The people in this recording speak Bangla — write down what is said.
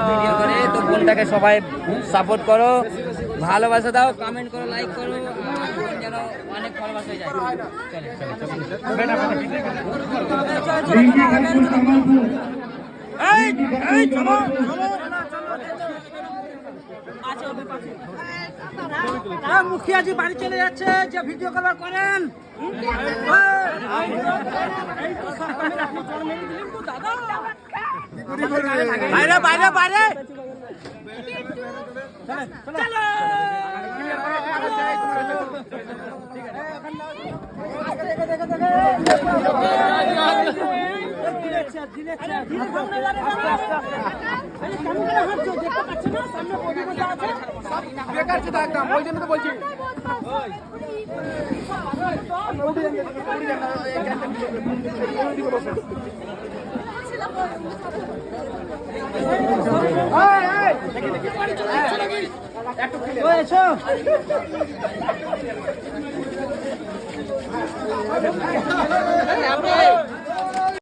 ভিডিও করে, তো বোনটাকে সবাই সাপোর্ট করো, ভালোবাসা দাও, কমেন্ট করো, লাইক করো, বোন যেন অনেক ফলোয়ার্স হয়ে যায়। মুখিয়াজি বাড়ি চলে যাচ্ছে, যে ভিডিও কভার করেন। বাইরে বাইরে বাইরে চলো। এসো